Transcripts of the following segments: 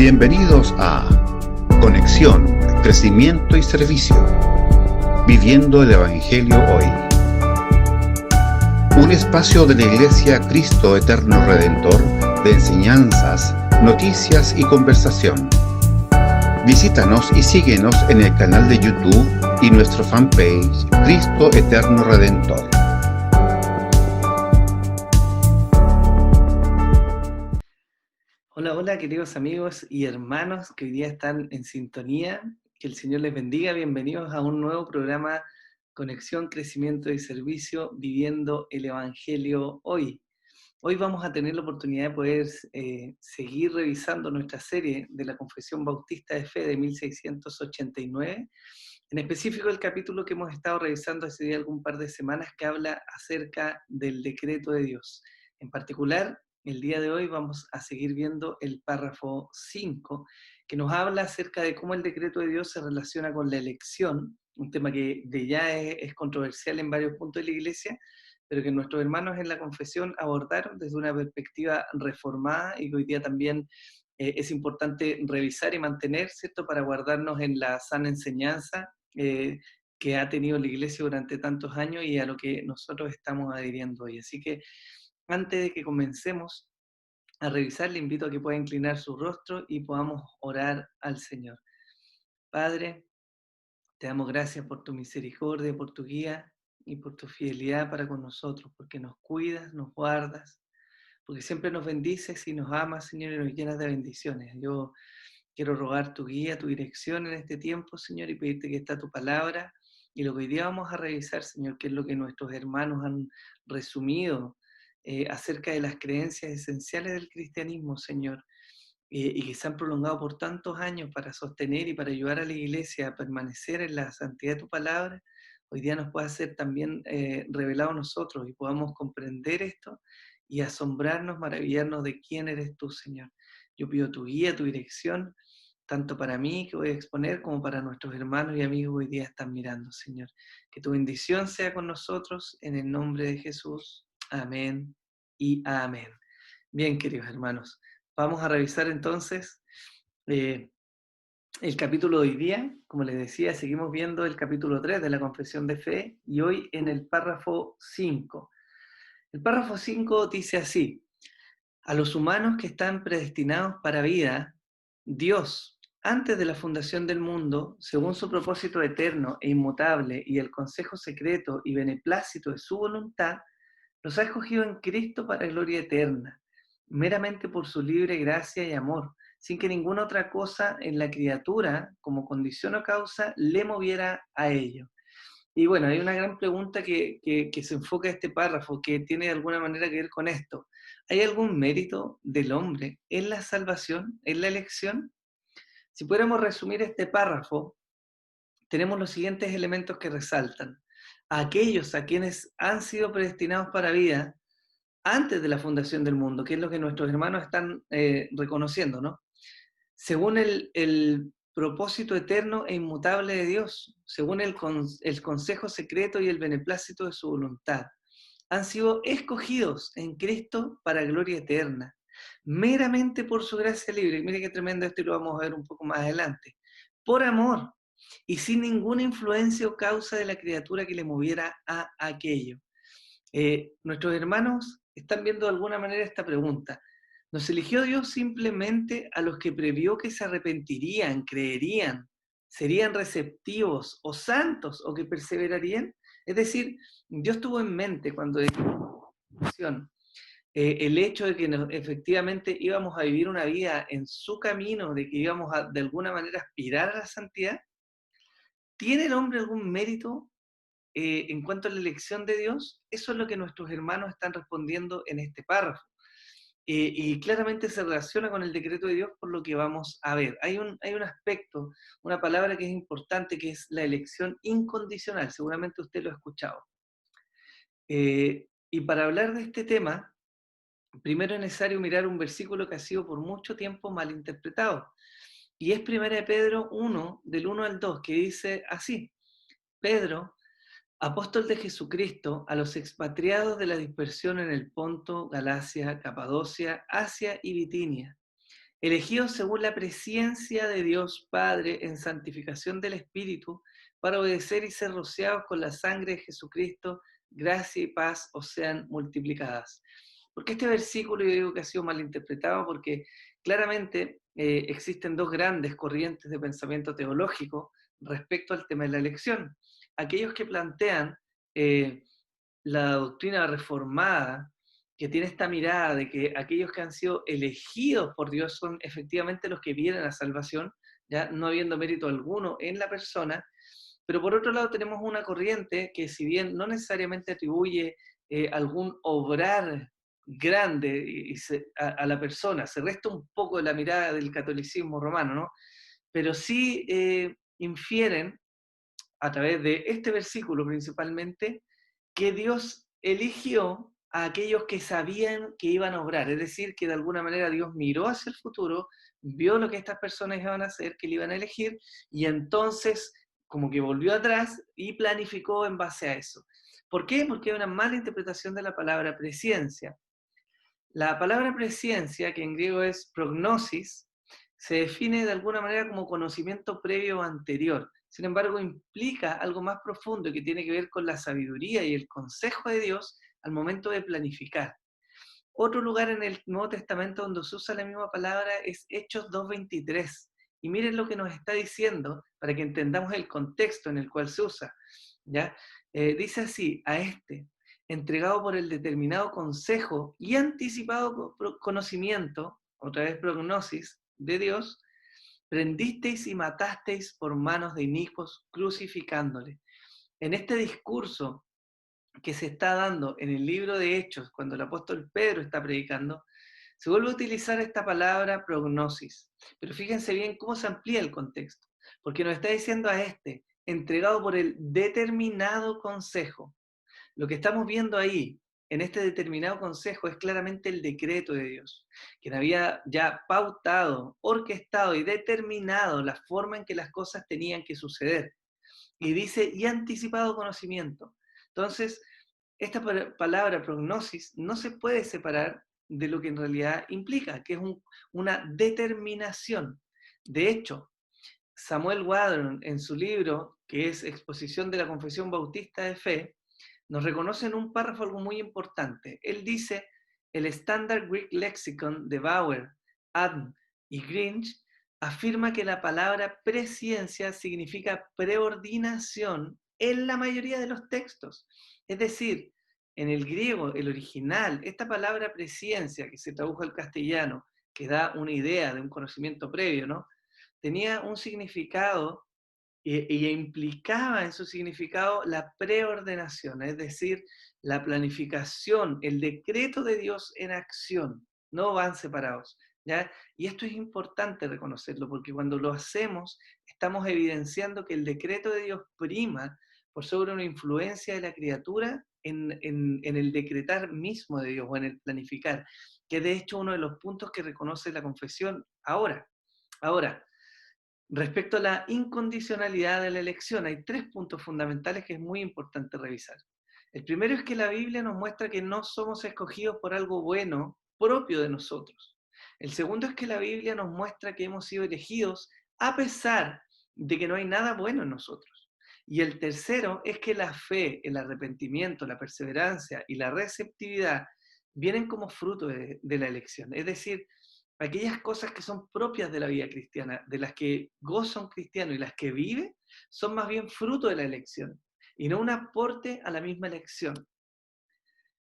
Bienvenidos a Conexión, Crecimiento y Servicio, Viviendo el Evangelio Hoy. Un espacio de la Iglesia Cristo Eterno Redentor de enseñanzas, noticias y conversación. Visítanos y síguenos en el canal de YouTube y nuestro fanpage Cristo Eterno Redentor. Hola, hola queridos amigos y hermanos que hoy día están en sintonía. Que el Señor les bendiga. Bienvenidos a un nuevo programa Conexión, Crecimiento y Servicio, Viviendo el Evangelio Hoy. Hoy vamos a tener la oportunidad de poder seguir revisando nuestra serie de la Confesión Bautista de Fe de 1689. En específico el capítulo que hemos estado revisando hace ya algún par de semanas que habla acerca del decreto de Dios. En particular, el día de hoy vamos a seguir viendo el párrafo 5, que nos habla acerca de cómo el decreto de Dios se relaciona con la elección, un tema que de ya es controversial en varios puntos de la Iglesia, pero que nuestros hermanos en la confesión abordaron desde una perspectiva reformada y que hoy día también es importante revisar y mantener, ¿cierto?, para guardarnos en la sana enseñanza que ha tenido la Iglesia durante tantos años y a lo que nosotros estamos adhiriendo hoy. Así que antes de que comencemos a revisar, le invito a que pueda inclinar su rostro y podamos orar al Señor. Padre, te damos gracias por tu misericordia, por tu guía y por tu fidelidad para con nosotros, porque nos cuidas, nos guardas, porque siempre nos bendices y nos amas, Señor, y nos llenas de bendiciones. Yo quiero rogar tu guía, tu dirección en este tiempo, Señor, y pedirte que está tu palabra y lo que hoy día vamos a revisar, Señor, que es lo que nuestros hermanos han resumido acerca de las creencias esenciales del cristianismo, Señor, y que se han prolongado por tantos años para sostener y para ayudar a la Iglesia a permanecer en la santidad de tu palabra. Hoy día nos pueda ser también revelado a nosotros y podamos comprender esto y asombrarnos, maravillarnos de quién eres tú, Señor. Yo pido tu guía, tu dirección, tanto para mí que voy a exponer como para nuestros hermanos y amigos que hoy día están mirando, Señor. Que tu bendición sea con nosotros en el nombre de Jesús. Amén y amén. Bien, queridos hermanos, vamos a revisar entonces el capítulo de hoy día. Como les decía, seguimos viendo el capítulo 3 de la Confesión de Fe y hoy en el párrafo 5. El párrafo 5 dice así: a los humanos que están predestinados para vida, Dios, antes de la fundación del mundo, según su propósito eterno e inmutable y el consejo secreto y beneplácito de su voluntad, los ha escogido en Cristo para gloria eterna, meramente por su libre gracia y amor, sin que ninguna otra cosa en la criatura, como condición o causa, le moviera a ello. Y bueno, hay una gran pregunta que se enfoca en este párrafo, que tiene de alguna manera que ver con esto. ¿Hay algún mérito del hombre en la salvación, en la elección? Si pudiéramos resumir este párrafo, tenemos los siguientes elementos que resaltan. A aquellos a quienes han sido predestinados para vida antes de la fundación del mundo, que es lo que nuestros hermanos están reconociendo, ¿no? Según el propósito eterno e inmutable de Dios, según el consejo secreto y el beneplácito de su voluntad. Han sido escogidos en Cristo para gloria eterna, meramente por su gracia libre. Mire qué tremendo esto y lo vamos a ver un poco más adelante. Por amor y sin ninguna influencia o causa de la criatura que le moviera a aquello. Nuestros hermanos están viendo de alguna manera esta pregunta. ¿Nos eligió Dios simplemente a los que previó que se arrepentirían, creerían, serían receptivos o santos o que perseverarían? Es decir, Dios tuvo en mente cuando el hecho de que efectivamente íbamos a vivir una vida en su camino, de que íbamos a de alguna manera aspirar a la santidad. ¿Tiene el hombre algún mérito en cuanto a la elección de Dios? Eso es lo que nuestros hermanos están respondiendo en este párrafo. Y claramente se relaciona con el decreto de Dios por lo que vamos a ver. Hay un aspecto, una palabra que es importante, que es la elección incondicional. Seguramente usted lo ha escuchado. Y para hablar de este tema, primero es necesario mirar un versículo que ha sido por mucho tiempo mal interpretado. Y es 1 Pedro 1, del 1 al 2, que dice así: Pedro, apóstol de Jesucristo, a los expatriados de la dispersión en el Ponto, Galacia, Capadocia, Asia y Bitinia, elegidos según la presciencia de Dios Padre en santificación del Espíritu, para obedecer y ser rociados con la sangre de Jesucristo, gracia y paz os sean multiplicadas. Porque este versículo yo digo que ha sido malinterpretado porque claramente existen dos grandes corrientes de pensamiento teológico respecto al tema de la elección. Aquellos que plantean eh, la doctrina reformada, que tiene esta mirada de que aquellos que han sido elegidos por Dios son efectivamente los que vienen a la salvación, ya no habiendo mérito alguno en la persona, pero por otro lado tenemos una corriente que si bien no necesariamente atribuye algún obrar grande a la persona, se resta un poco de la mirada del catolicismo romano, ¿no? Pero sí infieren a través de este versículo principalmente, que Dios eligió a aquellos que sabían que iban a obrar, es decir, que de alguna manera Dios miró hacia el futuro, vio lo que estas personas iban a hacer, que le iban a elegir, y entonces como que volvió atrás y planificó en base a eso. ¿Por qué? Porque hay una mala interpretación de la palabra presciencia. La palabra presciencia, que en griego es prognosis, se define de alguna manera como conocimiento previo o anterior. Sin embargo, implica algo más profundo que tiene que ver con la sabiduría y el consejo de Dios al momento de planificar. Otro lugar en el Nuevo Testamento donde se usa la misma palabra es Hechos 2:23. Y miren lo que nos está diciendo para que entendamos el contexto en el cual se usa. ¿Ya? Dice así, a este, entregado por el determinado consejo y anticipado conocimiento, otra vez prognosis, de Dios, prendisteis y matasteis por manos de inicuos, crucificándole. En este discurso que se está dando en el libro de Hechos, cuando el apóstol Pedro está predicando, se vuelve a utilizar esta palabra prognosis. Pero fíjense bien cómo se amplía el contexto, porque nos está diciendo a este, entregado por el determinado consejo. Lo que estamos viendo ahí, en este determinado consejo, es claramente el decreto de Dios, quien había ya pautado, orquestado y determinado la forma en que las cosas tenían que suceder. Y dice, y anticipado conocimiento. Entonces, esta palabra prognosis no se puede separar de lo que en realidad implica, que es una determinación. De hecho, Samuel Wadron, en su libro, que es Exposición de la Confesión Bautista de Fe, nos reconoce en un párrafo algo muy importante. Él dice, el Standard Greek Lexicon de Bauer, Adn y Grinch afirma que la palabra presciencia significa preordinación en la mayoría de los textos. Es decir, en el griego, el original, esta palabra presciencia, que se tradujo al castellano, que da una idea de un conocimiento previo, ¿no? Tenía un significado y implicaba en su significado la preordenación, es decir, la planificación, el decreto de Dios en acción, no van separados. ¿Ya? Y esto es importante reconocerlo, porque cuando lo hacemos, estamos evidenciando que el decreto de Dios prima por sobre una influencia de la criatura en el decretar mismo de Dios o en el planificar, que es de hecho uno de los puntos que reconoce la confesión ahora. Ahora, respecto a la incondicionalidad de la elección, hay tres puntos fundamentales que es muy importante revisar. El primero es que la Biblia nos muestra que no somos escogidos por algo bueno propio de nosotros. El segundo es que la Biblia nos muestra que hemos sido elegidos a pesar de que no hay nada bueno en nosotros. Y el tercero es que la fe, el arrepentimiento, la perseverancia y la receptividad vienen como fruto de la elección. Es decir, aquellas cosas que son propias de la vida cristiana, de las que goza un cristiano y las que vive, son más bien fruto de la elección y no un aporte a la misma elección.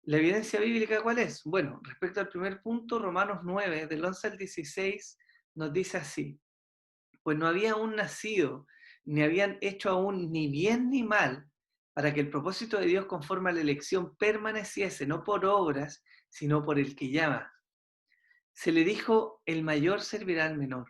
¿La evidencia bíblica cuál es? Bueno, respecto al primer punto, Romanos 9, del 11 al 16, nos dice así, pues no había aún nacido, ni habían hecho aún ni bien ni mal, para que el propósito de Dios conforme a la elección permaneciese, no por obras, sino por el que llama. Se le dijo, el mayor servirá al menor.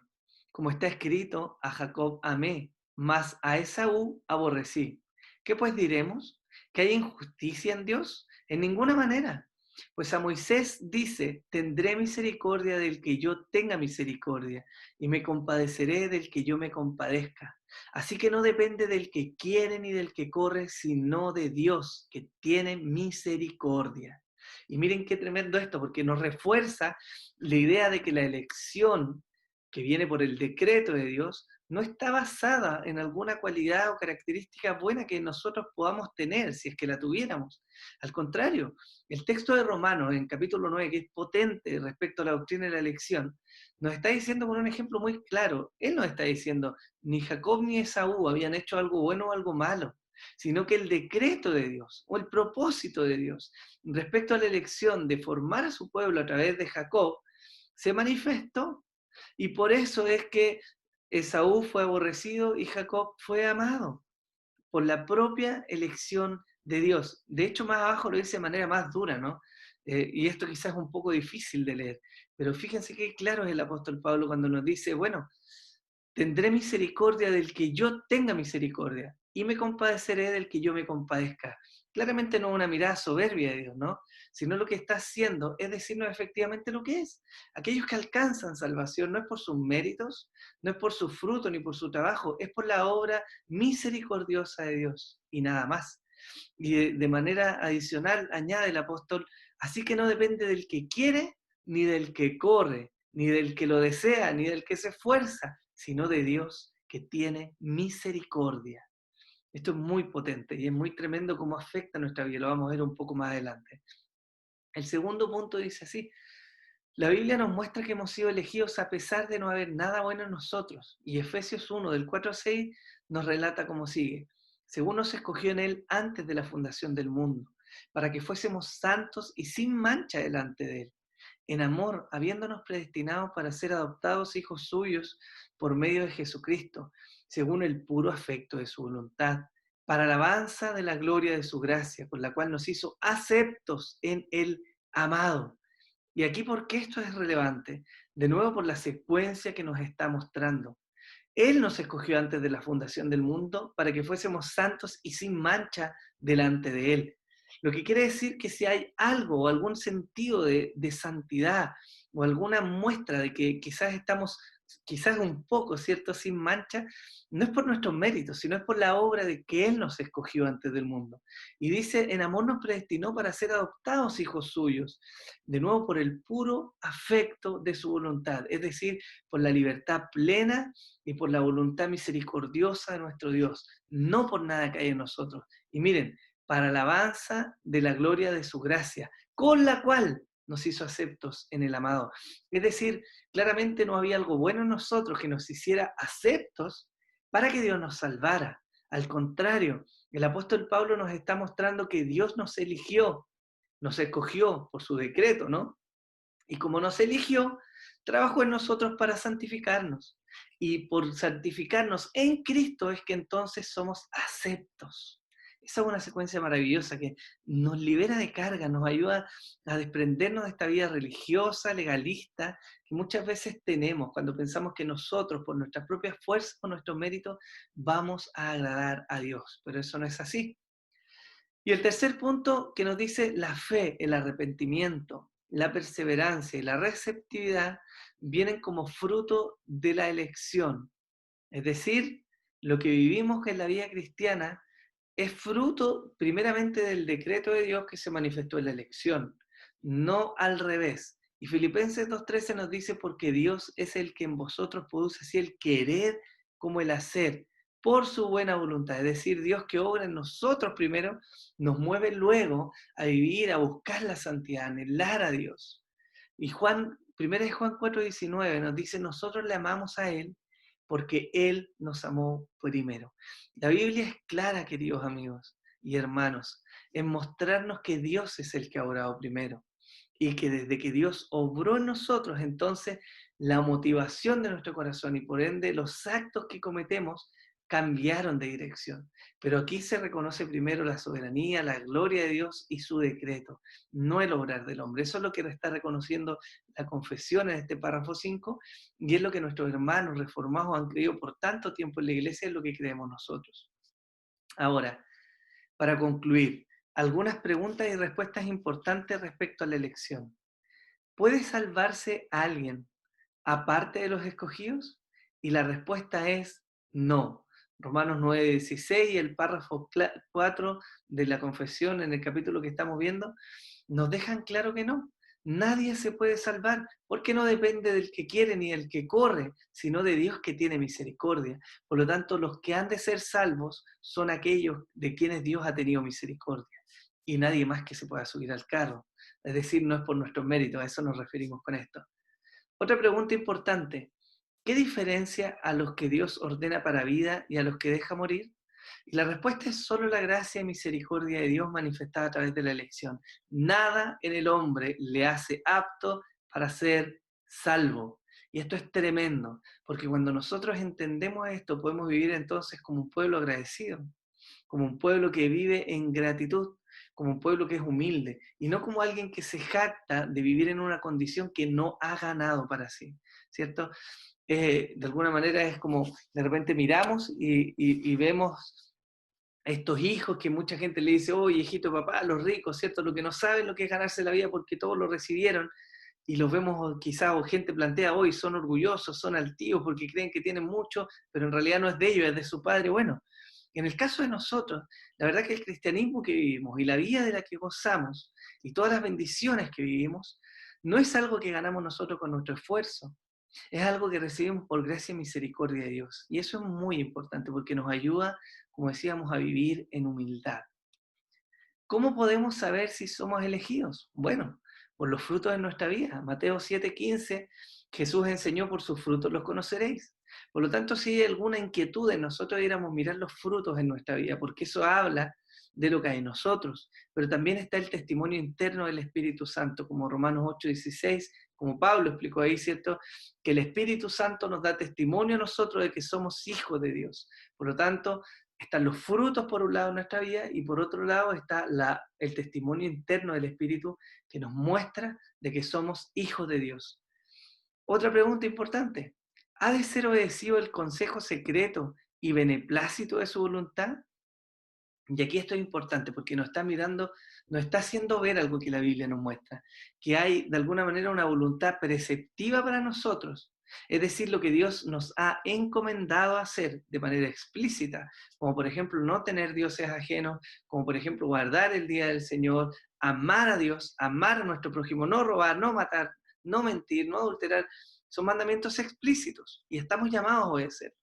Como está escrito, a Jacob amé, mas a Esaú aborrecí. ¿Qué pues diremos? ¿Que hay injusticia en Dios? En ninguna manera. Pues a Moisés dice, tendré misericordia del que yo tenga misericordia, y me compadeceré del que yo me compadezca. Así que no depende del que quiere ni del que corre, sino de Dios, que tiene misericordia. Y miren qué tremendo esto, porque nos refuerza la idea de que la elección que viene por el decreto de Dios, no está basada en alguna cualidad o característica buena que nosotros podamos tener, si es que la tuviéramos. Al contrario, el texto de Romanos, en capítulo 9, que es potente respecto a la doctrina y la elección, nos está diciendo con un ejemplo muy claro. Él nos está diciendo, ni Jacob ni Esaú habían hecho algo bueno o algo malo, sino que el decreto de Dios o el propósito de Dios respecto a la elección de formar a su pueblo a través de Jacob se manifestó, y por eso es que Esaú fue aborrecido y Jacob fue amado, por la propia elección de Dios. De hecho, más abajo lo dice de manera más dura, ¿no? Y esto quizás es un poco difícil de leer, pero fíjense qué claro es el apóstol Pablo cuando nos dice, bueno, tendré misericordia del que yo tenga misericordia y me compadeceré del que yo me compadezca. Claramente no una mirada soberbia de Dios, ¿no? Sino lo que está haciendo es decirnos efectivamente lo que es. Aquellos que alcanzan salvación no es por sus méritos, no es por su fruto ni por su trabajo, es por la obra misericordiosa de Dios y nada más. Y de manera adicional añade el apóstol, así que no depende del que quiere, ni del que corre, ni del que lo desea, ni del que se esfuerza, sino de Dios que tiene misericordia. Esto es muy potente y es muy tremendo cómo afecta nuestra vida, lo vamos a ver un poco más adelante. El segundo punto dice así, la Biblia nos muestra que hemos sido elegidos a pesar de no haber nada bueno en nosotros. Y Efesios 1, del 4 al 6, nos relata como sigue. Según nos escogió en Él antes de la fundación del mundo, para que fuésemos santos y sin mancha delante de Él. En amor, habiéndonos predestinados para ser adoptados hijos suyos por medio de Jesucristo, según el puro afecto de su voluntad, para alabanza de la gloria de su gracia, con la cual nos hizo aceptos en el amado. Y aquí, ¿por qué esto es relevante? De nuevo, por la secuencia que nos está mostrando. Él nos escogió antes de la fundación del mundo para que fuésemos santos y sin mancha delante de Él. Lo que quiere decir que si hay algo o algún sentido de santidad o alguna muestra de que quizás estamos, quizás un poco, ¿cierto?, sin mancha, no es por nuestros méritos, sino es por la obra de que Él nos escogió antes del mundo. Y dice, en amor nos predestinó para ser adoptados hijos suyos, de nuevo por el puro afecto de su voluntad, es decir, por la libertad plena y por la voluntad misericordiosa de nuestro Dios, no por nada que hay en nosotros. Y miren, para alabanza de la gloria de su gracia, con la cual nos hizo aceptos en el amado. Es decir, claramente no había algo bueno en nosotros que nos hiciera aceptos para que Dios nos salvara. Al contrario, el apóstol Pablo nos está mostrando que Dios nos eligió, nos escogió por su decreto, ¿no? Y como nos eligió, trabajó en nosotros para santificarnos. Y por santificarnos en Cristo es que entonces somos aceptos. Esa es una secuencia maravillosa que nos libera de carga, nos ayuda a desprendernos de esta vida religiosa, legalista, que muchas veces tenemos cuando pensamos que nosotros, por nuestras propias fuerzas o nuestros méritos, vamos a agradar a Dios. Pero eso no es así. Y el tercer punto que nos dice la fe, el arrepentimiento, la perseverancia y la receptividad vienen como fruto de la elección. Es decir, lo que vivimos en la vida cristiana es fruto primeramente del decreto de Dios que se manifestó en la elección, no al revés. Y Filipenses 2:13 nos dice, porque Dios es el que en vosotros produce así el querer como el hacer, por su buena voluntad. Es decir, Dios que obra en nosotros primero, nos mueve luego a vivir, a buscar la santidad, a anhelar a Dios. Y Juan, 1 Juan 4:19 nos dice, nosotros le amamos a Él porque Él nos amó primero. La Biblia es clara, queridos amigos y hermanos, en mostrarnos que Dios es el que ha obrado primero y que desde que Dios obró en nosotros, entonces la motivación de nuestro corazón y por ende los actos que cometemos cambiaron de dirección. Pero aquí se reconoce primero la soberanía, la gloria de Dios y su decreto, no el obrar del hombre. Eso es lo que está reconociendo la confesión en este párrafo 5 y es lo que nuestros hermanos reformados han creído por tanto tiempo en la iglesia, es lo que creemos nosotros. Ahora, para concluir, algunas preguntas y respuestas importantes respecto a la elección. ¿Puede salvarse alguien aparte de los escogidos? Y la respuesta es no. Romanos 9:16 y el párrafo 4 de la confesión en el capítulo que estamos viendo nos dejan claro que no. Nadie se puede salvar porque no depende del que quiere ni del que corre, sino de Dios que tiene misericordia. Por lo tanto, los que han de ser salvos son aquellos de quienes Dios ha tenido misericordia y nadie más que se pueda subir al carro. Es decir, no es por nuestros méritos, a eso nos referimos con esto. Otra pregunta importante: ¿qué diferencia a los que Dios ordena para vida y a los que deja morir? Y la respuesta es solo la gracia y misericordia de Dios manifestada a través de la elección. Nada en el hombre le hace apto para ser salvo. Y esto es tremendo, porque cuando nosotros entendemos esto, podemos vivir entonces como un pueblo agradecido, como un pueblo que vive en gratitud, como un pueblo que es humilde, y no como alguien que se jacta de vivir en una condición que no ha ganado para sí, ¿cierto? De alguna manera es como de repente miramos y vemos a estos hijos que mucha gente le dice, oye, hijito, papá, los ricos, ¿cierto? Lo que no saben lo que es ganarse la vida porque todos lo recibieron, y los vemos quizás, o gente plantea hoy, son orgullosos, son altivos porque creen que tienen mucho, pero en realidad no es de ellos, es de su padre. Bueno, en el caso de nosotros, la verdad que el cristianismo que vivimos y la vida de la que gozamos y todas las bendiciones que vivimos, no es algo que ganamos nosotros con nuestro esfuerzo, es algo que recibimos por gracia y misericordia de Dios. Y eso es muy importante porque nos ayuda, como decíamos, a vivir en humildad. ¿Cómo podemos saber si somos elegidos? Bueno, por los frutos de nuestra vida. Mateo 7:15, Jesús enseñó: por sus frutos los conoceréis. Por lo tanto, si hay alguna inquietud en nosotros, deberíamos mirar los frutos en nuestra vida, porque eso habla de lo que hay en nosotros. Pero también está el testimonio interno del Espíritu Santo, como Romanos 8:16, como Pablo explicó ahí, ¿cierto? Que el Espíritu Santo nos da testimonio a nosotros de que somos hijos de Dios. Por lo tanto, están los frutos por un lado en nuestra vida y por otro lado está el testimonio interno del Espíritu que nos muestra de que somos hijos de Dios. Otra pregunta importante: ¿ha de ser obedecido el consejo secreto y beneplácito de su voluntad? Y aquí esto es importante porque nos está mirando, nos está haciendo ver algo que la Biblia nos muestra, que hay de alguna manera una voluntad preceptiva para nosotros, es decir, lo que Dios nos ha encomendado a hacer de manera explícita, como por ejemplo no tener dioses ajenos, como por ejemplo guardar el día del Señor, amar a Dios, amar a nuestro prójimo, no robar, no matar, no mentir, no adulterar. Son mandamientos explícitos y estamos llamados a obedecer.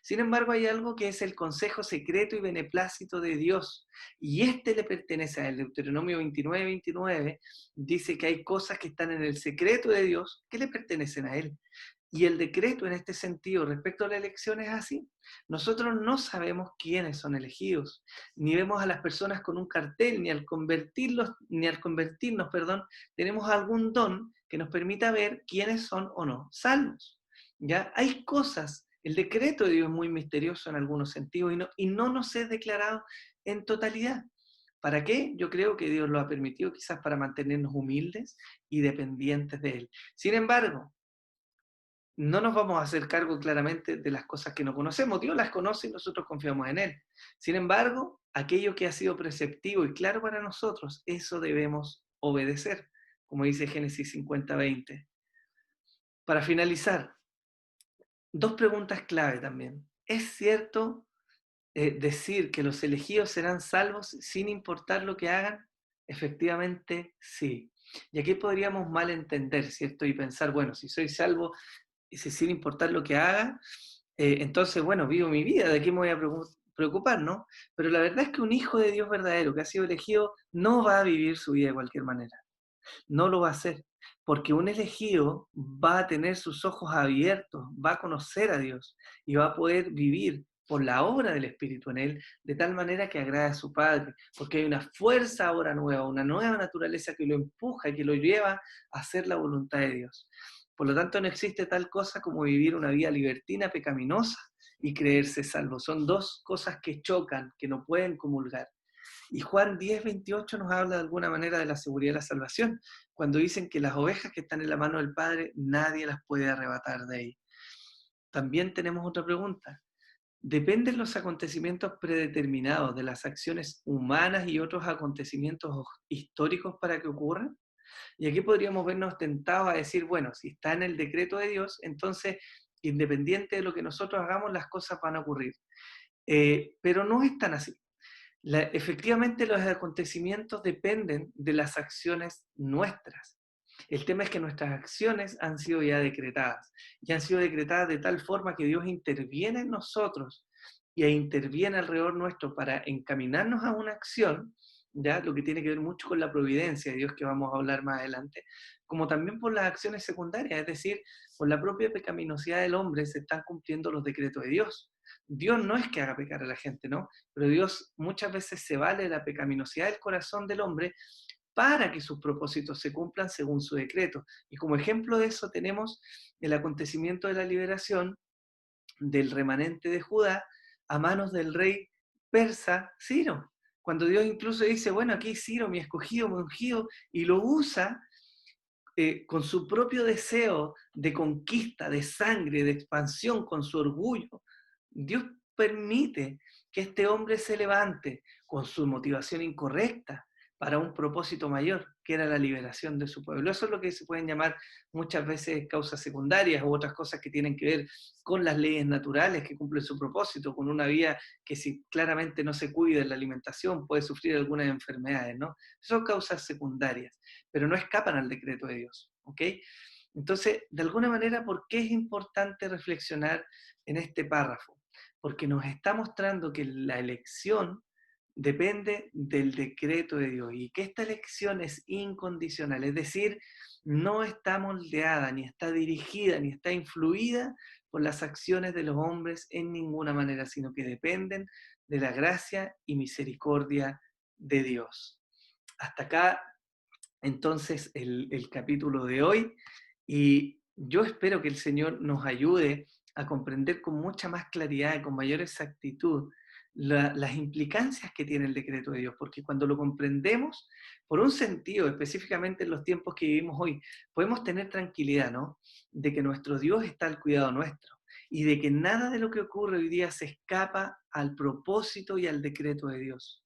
Sin embargo, hay algo que es el consejo secreto y beneplácito de Dios, y este le pertenece a él. Deuteronomio 29:29 dice que hay cosas que están en el secreto de Dios que le pertenecen a él. Y el decreto en este sentido respecto a la elección es así. Nosotros no sabemos quiénes son elegidos, ni vemos a las personas con un cartel, ni al convertirnos, perdón, tenemos algún don que nos permita ver quiénes son o no salvos. ¿Ya? Hay cosas, el decreto de Dios es muy misterioso en algunos sentidos y no nos es declarado en totalidad. ¿Para qué? Yo creo que Dios lo ha permitido quizás para mantenernos humildes y dependientes de Él. Sin embargo, no nos vamos a hacer cargo claramente de las cosas que no conocemos. Dios las conoce y nosotros confiamos en Él. Sin embargo, aquello que ha sido preceptivo y claro para nosotros, eso debemos obedecer, como dice Génesis 50:20. Para finalizar, dos preguntas clave también. ¿Es cierto decir que los elegidos serán salvos sin importar lo que hagan? Efectivamente, sí. Y aquí podríamos malentender, ¿cierto? Y pensar, bueno, si soy salvo, y si sin importar lo que haga, entonces, bueno, vivo mi vida, ¿de qué me voy a preocupar, no? Pero la verdad es que un hijo de Dios verdadero que ha sido elegido no va a vivir su vida de cualquier manera. No lo va a hacer, porque un elegido va a tener sus ojos abiertos, va a conocer a Dios y va a poder vivir por la obra del Espíritu en él, de tal manera que agrade a su Padre, porque hay una fuerza ahora nueva, una nueva naturaleza que lo empuja y que lo lleva a hacer la voluntad de Dios. Por lo tanto, no existe tal cosa como vivir una vida libertina, pecaminosa y creerse salvo. Son dos cosas que chocan, que no pueden comulgar. Y Juan 10:28 nos habla de alguna manera de la seguridad de la salvación, cuando dicen que las ovejas que están en la mano del Padre, nadie las puede arrebatar de ahí. También tenemos otra pregunta. ¿Dependen los acontecimientos predeterminados de las acciones humanas y otros acontecimientos históricos para que ocurran? Y aquí podríamos vernos tentados a decir, bueno, si está en el decreto de Dios, entonces, independiente de lo que nosotros hagamos, las cosas van a ocurrir. Pero no es tan así. Efectivamente, los acontecimientos dependen de las acciones nuestras. El tema es que nuestras acciones han sido ya decretadas, y han sido decretadas de tal forma que Dios interviene en nosotros y interviene alrededor nuestro para encaminarnos a una acción, ya lo que tiene que ver mucho con la providencia de Dios, que vamos a hablar más adelante, como también por las acciones secundarias, es decir, por la propia pecaminosidad del hombre se están cumpliendo los decretos de Dios. Dios no es que haga pecar a la gente, ¿no? Pero Dios muchas veces se vale de la pecaminosidad del corazón del hombre para que sus propósitos se cumplan según su decreto. Y como ejemplo de eso tenemos el acontecimiento de la liberación del remanente de Judá a manos del rey persa Ciro. Cuando Dios incluso dice, bueno, aquí Ciro, mi escogido, mi ungido, y lo usa con su propio deseo de conquista, de sangre, de expansión, con su orgullo. Dios permite que este hombre se levante con su motivación incorrecta para un propósito mayor, que era la liberación de su pueblo. Eso es lo que se pueden llamar muchas veces causas secundarias u otras cosas que tienen que ver con las leyes naturales que cumplen su propósito, con una vida que si claramente no se cuida en la alimentación puede sufrir algunas enfermedades, ¿no? Son causas secundarias, pero no escapan al decreto de Dios, ¿ok? Entonces, de alguna manera, ¿por qué es importante reflexionar en este párrafo? Porque nos está mostrando que la elección depende del decreto de Dios y que esta elección es incondicional, es decir, no está moldeada, ni está dirigida, ni está influida por las acciones de los hombres en ninguna manera, sino que dependen de la gracia y misericordia de Dios. Hasta acá, entonces, el capítulo de hoy, y yo espero que el Señor nos ayude a comprender con mucha más claridad y con mayor exactitud las implicancias que tiene el decreto de Dios, porque cuando lo comprendemos, por un sentido, específicamente en los tiempos que vivimos hoy, podemos tener tranquilidad, ¿no? De que nuestro Dios está al cuidado nuestro, y de que nada de lo que ocurre hoy día se escapa al propósito y al decreto de Dios.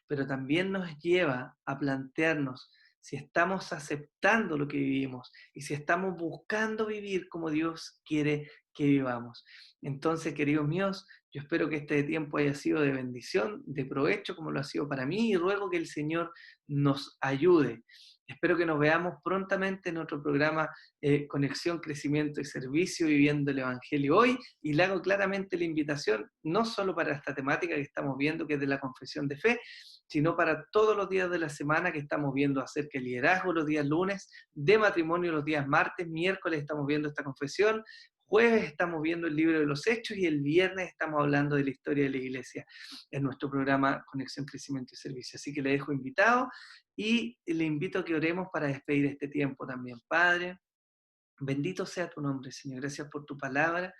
Pero también nos lleva a plantearnos si estamos aceptando lo que vivimos y si estamos buscando vivir como Dios quiere que vivamos. Entonces, queridos míos, yo espero que este tiempo haya sido de bendición, de provecho, como lo ha sido para mí, y ruego que el Señor nos ayude. Espero que nos veamos prontamente en otro programa Conexión, Crecimiento y Servicio, Viviendo el Evangelio Hoy, y le hago claramente la invitación, no solo para esta temática que estamos viendo, que es de la confesión de fe, sino para todos los días de la semana que estamos viendo acerca del liderazgo los días lunes, de matrimonio los días martes, miércoles estamos viendo esta confesión, jueves estamos viendo el libro de los Hechos y el viernes estamos hablando de la historia de la iglesia en nuestro programa Conexión, Crecimiento y Servicio. Así que le dejo invitado y le invito a que oremos para despedir este tiempo también. Padre, bendito sea tu nombre, Señor. Gracias por tu palabra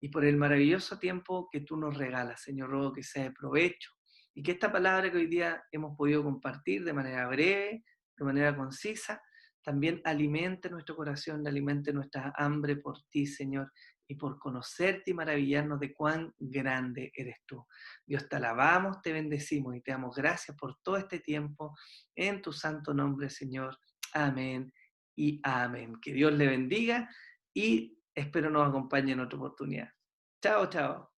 y por el maravilloso tiempo que tú nos regalas, Señor. Ruego que sea de provecho y que esta palabra que hoy día hemos podido compartir de manera breve, de manera concisa, también alimente nuestro corazón, alimente nuestra hambre por ti, Señor, y por conocerte y maravillarnos de cuán grande eres tú. Dios, te alabamos, te bendecimos y te damos gracias por todo este tiempo, en tu santo nombre, Señor. Amén y amén. Que Dios le bendiga y espero nos acompañe en otra oportunidad. Chao, chao.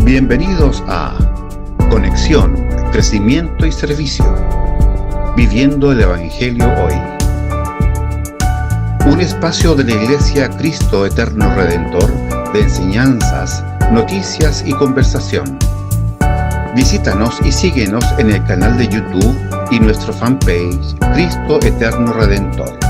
Bienvenidos a Conexión, Crecimiento y Servicio, Viviendo el Evangelio Hoy. Un espacio de la Iglesia Cristo Eterno Redentor de enseñanzas, noticias y conversación. Visítanos y síguenos en el canal de YouTube y nuestro fanpage Cristo Eterno Redentor.